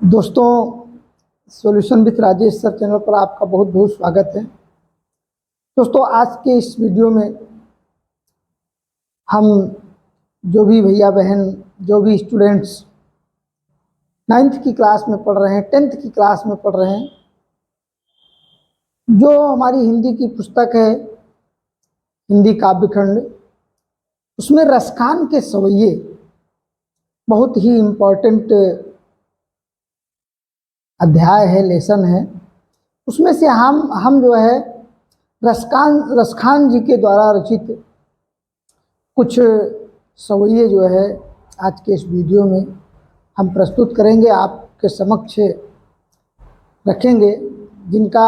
दोस्तों, solution with Rajesh sir channel पर आपका बहुत बहुत स्वागत है। दोस्तों, आज के इस वीडियो में हम जो भी भैया बहन, जो भी स्टूडेंट्स 9th की क्लास में पढ़ रहे हैं, 10th की क्लास में पढ़ रहे हैं, जो हमारी हिंदी की पुस्तक है हिंदी काव्यखंड, उसमें रसखान के सवैये बहुत ही इम्पोर्टेंट अध्याय है, लेसन है। उसमें से हम जो है रसखान जी के द्वारा रचित कुछ सवैये जो है आज के इस वीडियो में हम प्रस्तुत करेंगे, आपके समक्ष रखेंगे, जिनका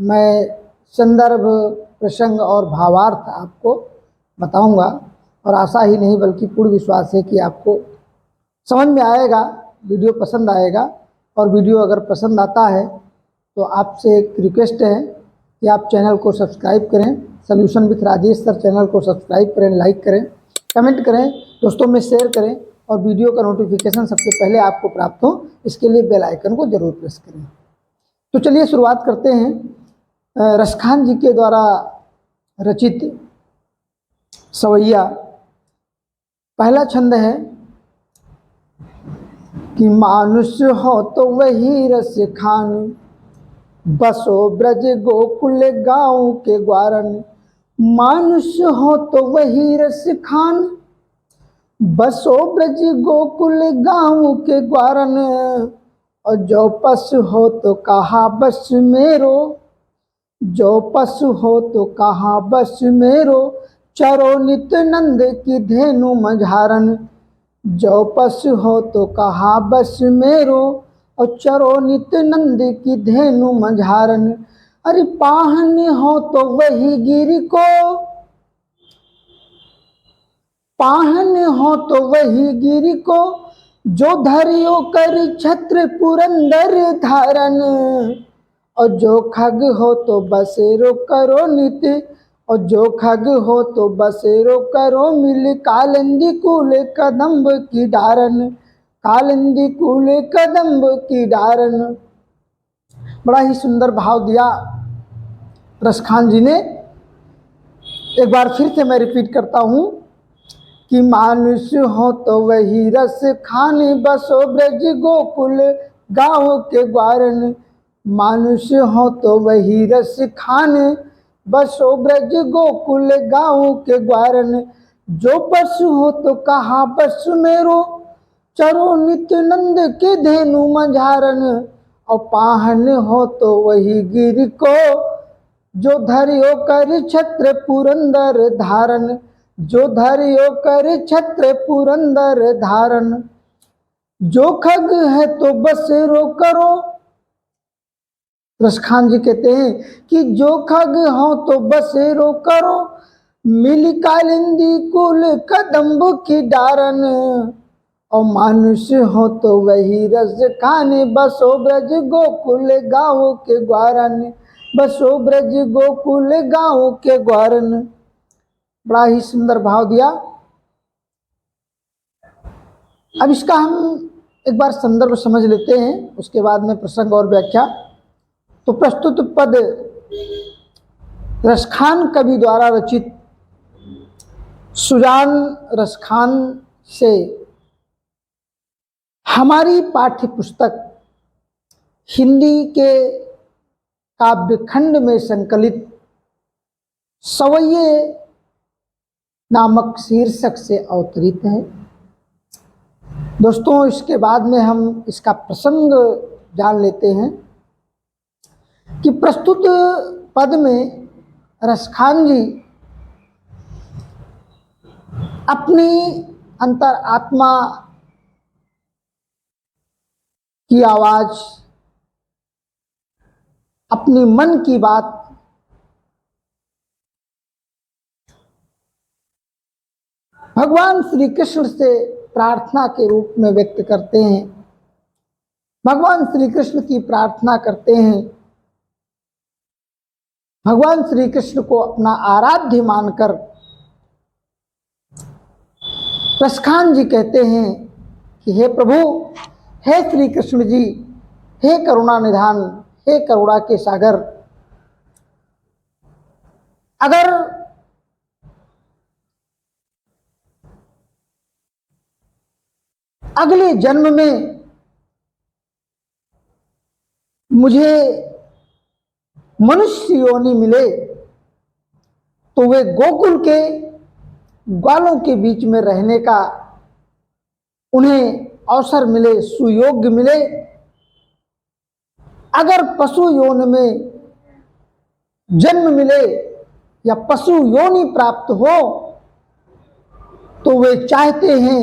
मैं संदर्भ, प्रसंग और भावार्थ आपको बताऊंगा। और आशा ही नहीं बल्कि पूर्ण विश्वास है कि आपको समझ में आएगा, वीडियो पसंद आएगा। और वीडियो अगर पसंद आता है तो आपसे एक रिक्वेस्ट है कि आप चैनल को सब्सक्राइब करें, solution with Rajesh sir channel को सब्सक्राइब करें, लाइक करें, कमेंट करें, दोस्तों में शेयर करें और वीडियो का नोटिफिकेशन सबसे पहले आपको प्राप्त हो, इसके लिए बेल आइकन को जरूर प्रेस करें। तो चलिए शुरुआत करते हैं रसखान जी के द्वारा रचित सवैया। पहला छंद है कि मानुष हो तो वही रस खान, बसो ब्रज गोकुल गाँव के ग्वारन। मानुष हो तो वही रस खान, बसो ब्रज गोकुल गाँव के ग्वारन। और जो पशु हो तो कहा बस मेरो, जो पशु हो तो कहा बस मेरो। चरो नित नंद की धेनु मझारन। जो पशु हो तो कहा बस मेरो, और चरो नित नंद की धेनु मझारन। अरे पाहन हो तो वही गिर को, पाहन हो तो वही गिर को। जो धरियो कर छत्र पुरंदर धारन। और जो खग हो तो बसेरो करो नित, और जो खग हो तो बसेरो करो मिल। कालिंदी कूल कदम्ब की डारन, कालिंदी कूल कदम्ब की डारन। बड़ा ही सुंदर भाव दिया रसखान जी ने। एक बार फिर से मैं रिपीट करता हूँ कि मानुष हो तो वही रस खान, बसो ब्रज गोकुल गाँव के ग्वारन। मानुष हो तो वही रस खान, बसो ब्रज गोकुल गाँव के ग्वारन। जो पशु हो तो कहा बस मेरो, चरो नित नंद के धेनु मझारन। और पाहन हो तो वही गिर को, जो धरियो कर छत्र पुरंदर धारन। जो धरियो कर छत्र पुरंदर धारन। जो खग है तो बसेरो करो। रसखान जी कहते हैं कि जो खग हो तो बसेरो करो, मिल कालिंदी कुल कदम्ब की डारन। और मानुष हो तो वही रस खाने, बसो ब्रज गोकुल गाँव के ग्वारन। बसो ब्रज गोकुल गाँव के ग्वारन। बड़ा ही सुंदर भाव दिया। अब इसका हम एक बार संदर्भ समझ लेते हैं, उसके बाद में प्रसंग और व्याख्या। तो प्रस्तुत पद रसखान कवि द्वारा रचित सुजान रसखान से हमारी पाठ्य पुस्तक हिंदी के काव्यखंड में संकलित सवैये नामक शीर्षक से अवतरित है। दोस्तों, इसके बाद में हम इसका प्रसंग जान लेते हैं कि प्रस्तुत पद में रसखान जी अपनी अंतरात्मा की आवाज, अपनी मन की बात भगवान श्री कृष्ण से प्रार्थना के रूप में व्यक्त करते हैं। भगवान श्री कृष्ण की प्रार्थना करते हैं। भगवान श्री कृष्ण को अपना आराध्य मानकर रसखान जी कहते हैं कि हे प्रभु, हे श्री कृष्ण जी, हे करुणा निधान, हे करुणा के सागर, अगर अगले जन्म में मुझे मनुष्य योनि मिले तो वे गोकुल के ग्वालों के बीच में रहने का उन्हें अवसर मिले, सुयोग्य मिले। अगर पशु योनि में जन्म मिले या पशु योनि प्राप्त हो तो वे चाहते हैं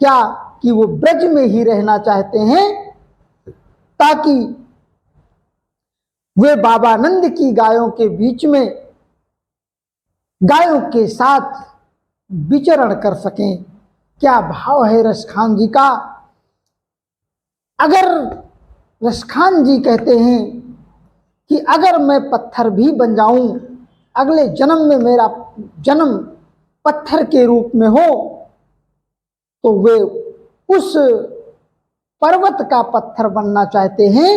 क्या कि वो ब्रज में ही रहना चाहते हैं, ताकि वे बाबानंद की गायों के बीच में गायों के साथ विचरण कर सकें। क्या भाव है रसखान जी का। अगर रसखान जी कहते हैं कि अगर मैं पत्थर भी बन जाऊं, अगले जन्म में मेरा जन्म पत्थर के रूप में हो, तो वे उस पर्वत का पत्थर बनना चाहते हैं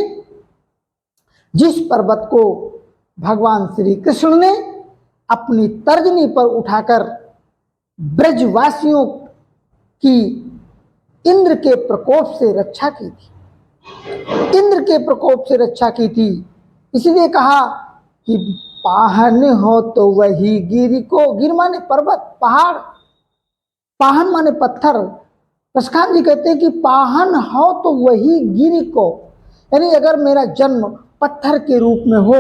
जिस पर्वत को भगवान श्री कृष्ण ने अपनी तर्जनी पर उठाकर ब्रजवासियों की इंद्र के प्रकोप से रक्षा की थी, इंद्र के प्रकोप से रक्षा की थी। इसलिए कहा कि पाहन हो तो वही गिरि को, गिर माने पर्वत, पहाड़, पाहन माने पत्थर। रसखान जी कहते हैं कि पाहन हो तो वही गिरि को, यानी अगर मेरा जन्म पत्थर के रूप में हो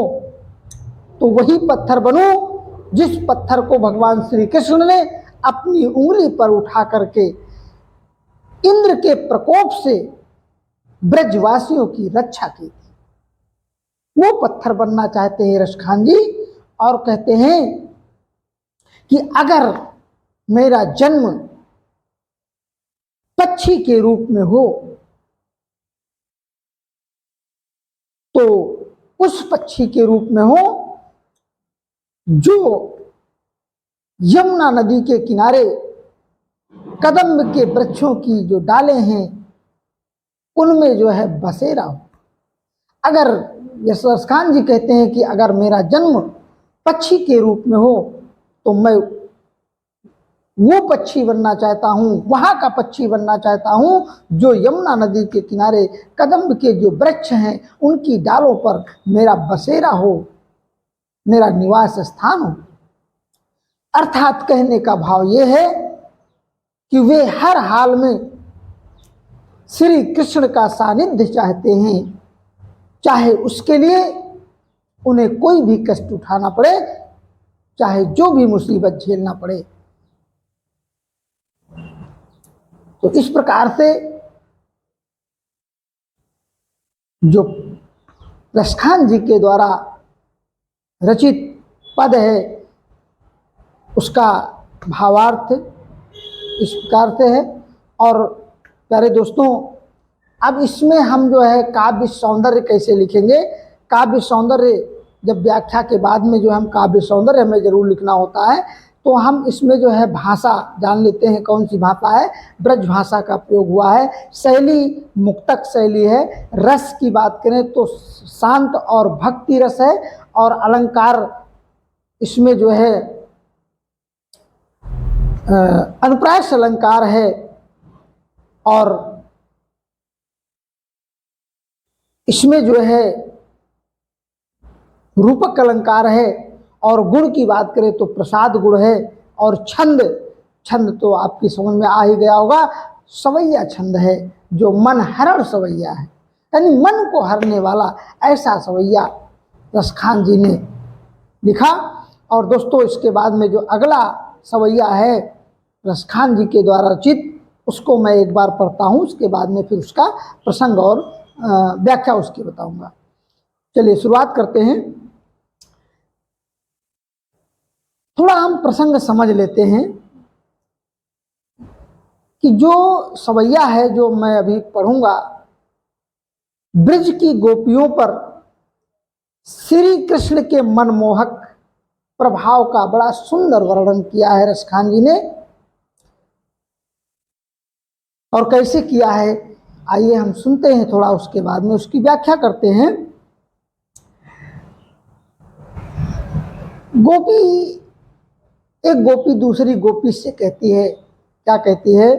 तो वही पत्थर बनूं जिस पत्थर को भगवान श्री कृष्ण ने अपनी उंगली पर उठा करके इंद्र के प्रकोप से ब्रजवासियों की रक्षा की थी, वो पत्थर बनना चाहते हैं रसखान जी। और कहते हैं कि अगर मेरा जन्म पक्षी के रूप में हो तो उस पक्षी के रूप में हो जो यमुना नदी के किनारे कदम्ब के वृक्षों की जो डालें हैं उनमें जो है बसेरा हो। अगर यशवंत खान जी कहते हैं कि अगर मेरा जन्म पक्षी के रूप में हो तो मैं वो पक्षी बनना चाहता हूँ, वहाँ का पक्षी बनना चाहता हूँ जो यमुना नदी के किनारे कदम्ब के जो वृक्ष हैं उनकी डालों पर मेरा बसेरा हो, मेरा निवास स्थान हो। अर्थात कहने का भाव ये है कि वे हर हाल में श्री कृष्ण का सानिध्य चाहते हैं, चाहे उसके लिए उन्हें कोई भी कष्ट उठाना पड़े, चाहे जो भी मुसीबत झेलना पड़े। तो इस प्रकार से जो रसखान जी के द्वारा रचित पद है उसका भावार्थ इस प्रकार से है। और प्यारे दोस्तों, अब इसमें हम जो है काव्य सौंदर्य कैसे लिखेंगे। काव्य सौंदर्य जब व्याख्या के बाद में जो हम काव्य सौंदर्य हमें जरूर लिखना होता है, तो हम इसमें जो है भाषा जान लेते हैं कौन सी भाषा है। ब्रज भाषा का प्रयोग हुआ है, शैली मुक्तक शैली है। रस की बात करें तो शांत और भक्ति रस है, और अलंकार इसमें जो है अनुप्रास अलंकार है, और इसमें जो है रूपक अलंकार है, और गुण की बात करें तो प्रसाद गुण है, और छंद, छंद तो आपकी समझ में आ ही गया होगा, सवैया छंद है जो मन हरण सवैया है, यानी मन को हरने वाला ऐसा सवैया रसखान जी ने लिखा। और दोस्तों इसके बाद में जो अगला सवैया है रसखान जी के द्वारा रचित, उसको मैं एक बार पढ़ता हूँ, उसके बाद में फिर उसका प्रसंग और व्याख्या उसकी बताऊंगा। चलिए शुरुआत करते हैं। थोड़ा हम प्रसंग समझ लेते हैं कि जो सवैया है जो मैं अभी पढ़ूंगा, ब्रज की गोपियों पर श्री कृष्ण के मनमोहक प्रभाव का बड़ा सुंदर वर्णन किया है रसखान जी ने। और कैसे किया है आइए हम सुनते हैं थोड़ा, उसके बाद में उसकी व्याख्या करते हैं। गोपी, एक गोपी दूसरी गोपी से कहती है, क्या कहती है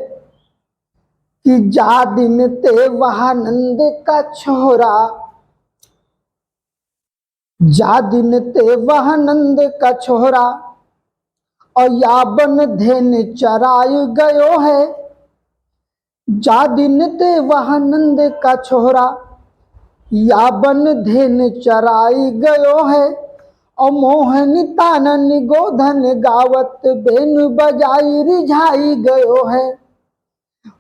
कि जा दिन ते वहा नंद का छोरा, जा दिन ते वह नंद का छोरा, और या बन धेन चराय गयो है। जा दिन ते वह नंद का छोरा, या बन धेन चराई गयो है। और मोहन तानन गोधन गावत बेन बजाई रिझाई गयो है।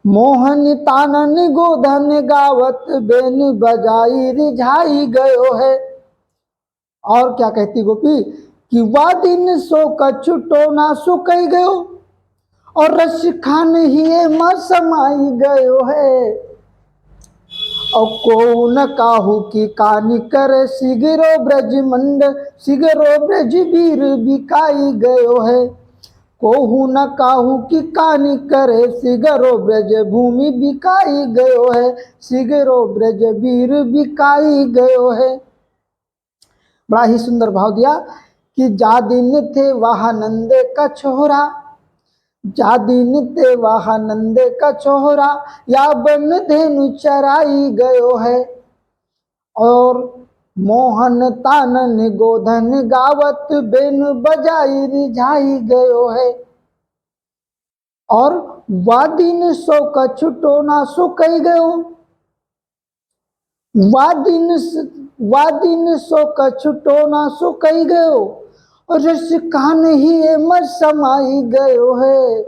मोहन तानन गोधन गावत बेन बजाई रिझाई गयो है। और क्या कहती गोपी कि वा दिन सो कछु टोना सुकई गयो, और रस खान ही म समाई गयो है। और को न काहू की कानी करे, सिगरो ब्रज मंड सिगरो ब्रज वीर बिकाई गयो है। कोहू न काहू की कानी करे, सिगरो ब्रज भूमि बिकाई गयो है। सिगरो ब्रज वीर बिकाई गयो है। बड़ा ही सुंदर भाव दिया कि जा दिन थे वहा नंदे का छोरा, जा दिन ते वहा नंदे का छोरा, या बन धेनु चराई गयो है। और मोहन तानन गोधन गावत बेन बजाई रिझाई गयो है। और वा दिन सो कछु टोना सुकई गयो, वा दिन सो कछु टोना सुकई गयो, और रस कान ही म समाई गयो है।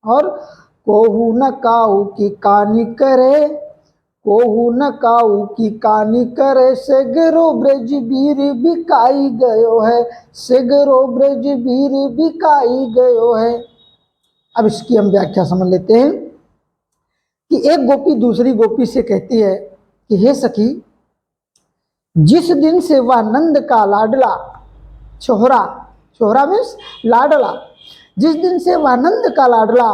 और कोहू न काऊ की कानी करे, कोहू न काऊ की कानी करे, सिगरो ब्रज वीर बिकाई गयो है। सिगरो ब्रज वीर बिकाई गयो है। अब इसकी हम व्याख्या समझ लेते हैं कि एक गोपी दूसरी गोपी से कहती है कि हे सखी, जिस दिन से वह नंद का लाडला छोहरा, छोहरा मीन्स लाडला, जिस दिन से वह नंद का लाडला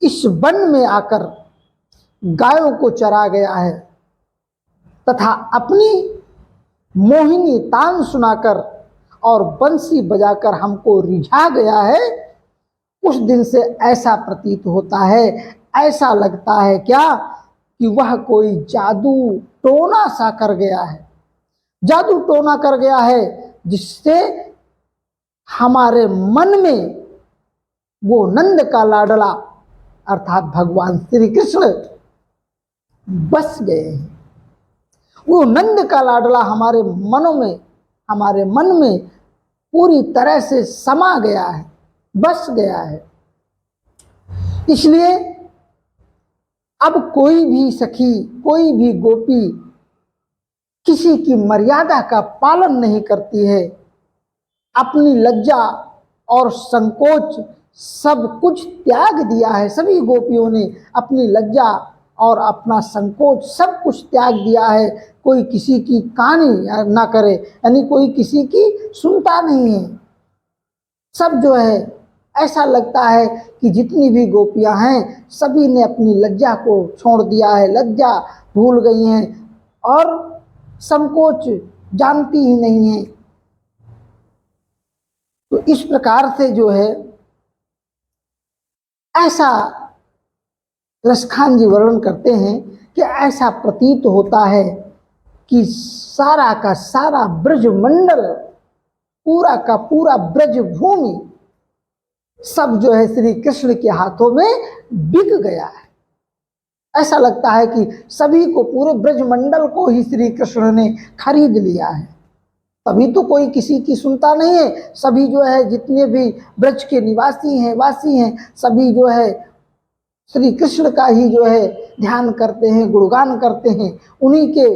इस वन में आकर गायों को चरा गया है तथा अपनी मोहिनी तान सुनाकर और बंसी बजाकर हमको रिझा गया है, उस दिन से ऐसा प्रतीत होता है, ऐसा लगता है क्या कि वह कोई जादू टोना सा कर गया है, जादू टोना कर गया है, जिससे हमारे मन में वो नंद का लाडला अर्थात भगवान श्री कृष्ण बस गए हैं। वो नंद का लाडला हमारे मनों में, हमारे मन में पूरी तरह से समा गया है, बस गया है। इसलिए अब कोई भी सखी, कोई भी गोपी किसी की मर्यादा का पालन नहीं करती है। अपनी लज्जा और संकोच सब कुछ त्याग दिया है। सभी गोपियों ने अपनी लज्जा और अपना संकोच सब कुछ त्याग दिया है। कोई किसी की कहानी ना करे, यानी कोई किसी की सुनता नहीं है। सब जो है ऐसा लगता है कि जितनी भी गोपियां हैं सभी ने अपनी लज्जा को छोड़ दिया है, लज्जा भूल गई हैं और संकोच जानती ही नहीं है। तो इस प्रकार से जो है ऐसा रसखान जी वर्णन करते हैं कि ऐसा प्रतीत होता है कि सारा का सारा ब्रज मंडल, पूरा का पूरा ब्रज भूमि सब जो है श्री कृष्ण के हाथों में बिक गया है। ऐसा लगता है कि सभी को, पूरे ब्रज मंडल को ही श्री कृष्ण ने खरीद लिया है। तभी तो कोई किसी की सुनता नहीं है। सभी जो है जितने भी ब्रज के निवासी हैं, वासी हैं, सभी जो है श्री कृष्ण का ही जो है ध्यान करते हैं, गुणगान करते हैं, उन्हीं के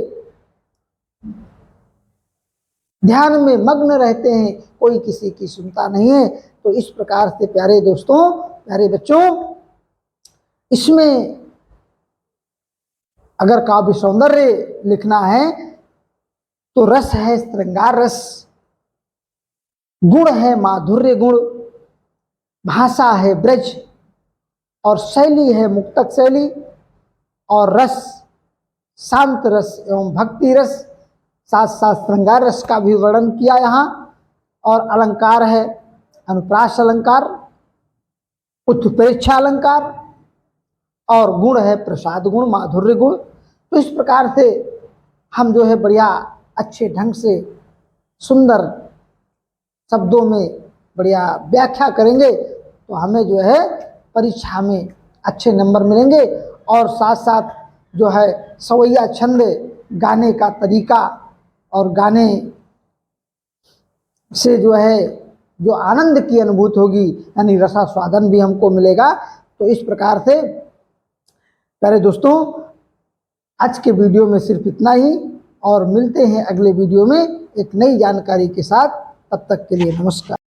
ध्यान में मग्न रहते हैं, कोई किसी की सुनता नहीं है। तो इस प्रकार से प्यारे दोस्तों, प्यारे बच्चों, इसमें अगर काव्य सौंदर्य लिखना है तो रस है श्रृंगार रस, गुण है माधुर्य गुण, भाषा है ब्रज और शैली है मुक्तक शैली, और रस, शांत रस एवं भक्ति रस, साथ साथ श्रृंगार रस का भी वर्णन किया यहाँ। और अलंकार है अनुप्रास अलंकार, उत्प्रेक्षा अलंकार, और गुण है प्रसाद गुण, माधुर्य गुण। तो इस प्रकार से हम जो है बढ़िया अच्छे ढंग से सुंदर शब्दों में बढ़िया व्याख्या करेंगे तो हमें जो है परीक्षा में अच्छे नंबर मिलेंगे। और साथ साथ जो है सवैया छंद, गाने का तरीका और गाने से जो है जो आनंद की अनुभूति होगी, यानी रसास्वादन भी हमको मिलेगा। तो इस प्रकार से प्यारे दोस्तों, आज के वीडियो में सिर्फ इतना ही, और मिलते हैं अगले वीडियो में एक नई जानकारी के साथ। तब तक के लिए नमस्कार।